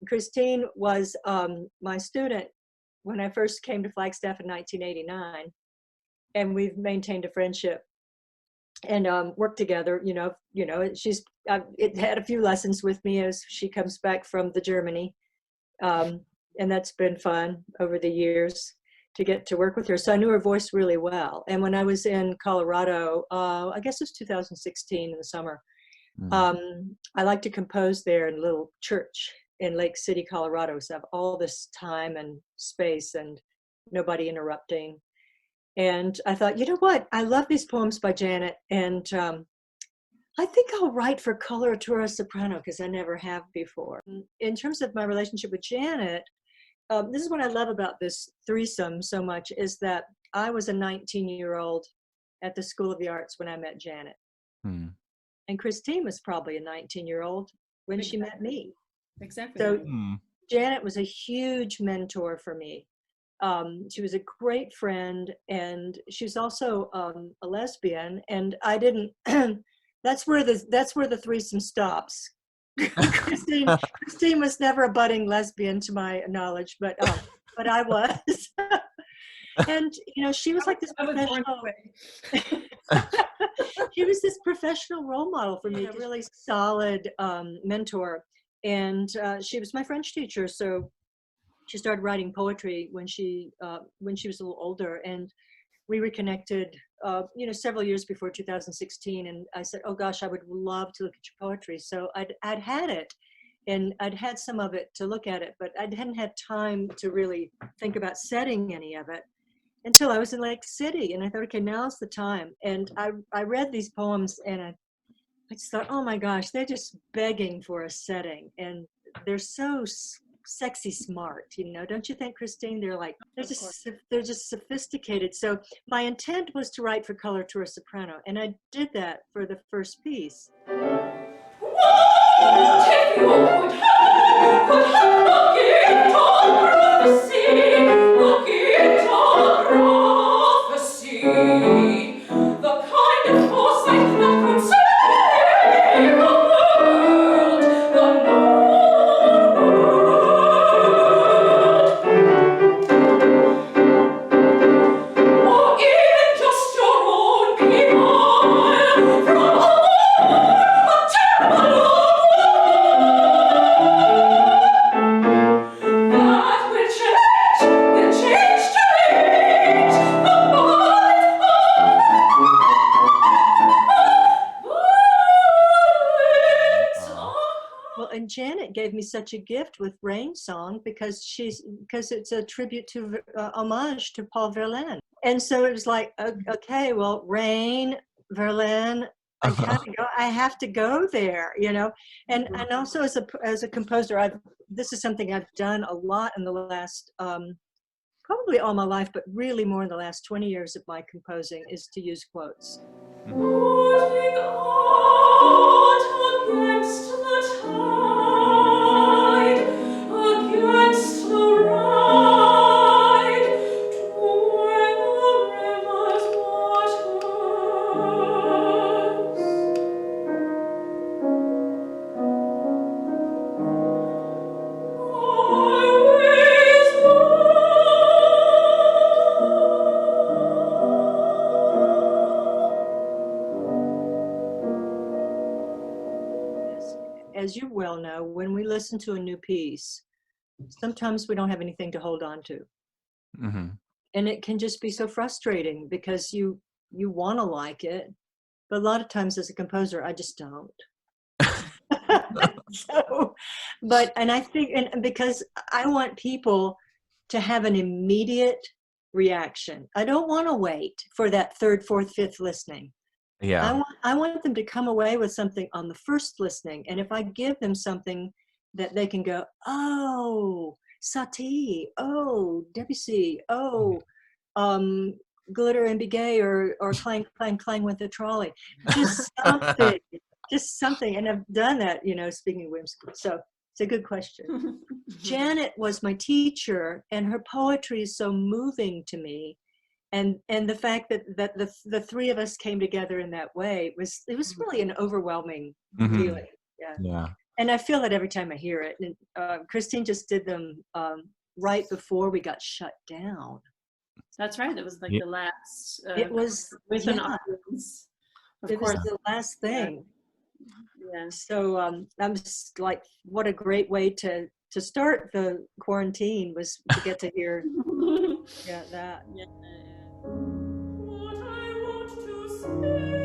Christine was my student when I first came to Flagstaff in 1989, and we've maintained a friendship and worked together. She's it had a few lessons with me as she comes back from the Germany, and that's been fun over the years to get to work with her. So I knew her voice really well. And when I was in Colorado, I guess it was 2016 in the summer, I like to compose there in a little church in Lake City, Colorado. So I have all this time and space and nobody interrupting. And I thought, you know what? I love these poems by Janet. And I think I'll write for coloratura soprano because I never have before. In terms of my relationship with Janet, this is what I love about this threesome so much, is that I was a 19-year-old at the School of the Arts when I met Janet. And Christine was probably a 19-year-old when she met me. Exactly. So Janet was a huge mentor for me. She was a great friend, and she's also a lesbian. And I didn't. That's where the threesome stops. Christine was never a budding lesbian to my knowledge, but I was. And she was like this professional. She was this professional role model for me, a really solid mentor. And she was my French teacher, so she started writing poetry when she was a little older, and we reconnected, several years before 2016. And I said, "Oh gosh, I would love to look at your poetry." So I'd had it, and I'd had some of it to look at it, but I hadn't had time to really think about setting any of it until I was in Lake City. And I thought, okay, now's the time. And I read these poems, and I just thought, oh my gosh, they're just begging for a setting, and they're so sexy smart, don't you think, Christine? They're just sophisticated. So my intent was to write for coloratura soprano, and I did that for the first piece. What if you could have a gift of prophecy, the kind of foresight that could save the world, the Janet gave me such a gift with Rain Song because it's a tribute to homage to Paul Verlaine. And so it was like, okay, well, Rain, Verlaine, I have to go there, and also as a composer, this is something I've done a lot in the last probably all my life, but really more in the last 20 years of my composing, is to use quotes. Putting out against the tide, against the ride, to where the river's waters. As you well know, when we listen to a new piece, sometimes we don't have anything to hold on to. Mm-hmm. And it can just be so frustrating because you want to like it, but a lot of times as a composer, I just don't. And I think, and because I want people to have an immediate reaction. I don't want to wait for that third, fourth, fifth listening. Yeah. I want them to come away with something on the first listening. And if I give them something that they can go, oh, Satie, oh, Debussy, oh, Glitter and Be Gay, or Clang, Clang, Clang with the Trolley. Just something. And I've done that, speaking of whimsical. So it's a good question. Janet was my teacher, and her poetry is so moving to me. And the fact that the three of us came together in that way was really an overwhelming feeling. Yeah. And I feel that every time I hear it. And Christine just did them right before we got shut down. That's right. It was like the last. It was with an audience. It was the last thing. Yeah. So I'm just like, what a great way to start the quarantine was to get to hear that. Yeah. What I want to say.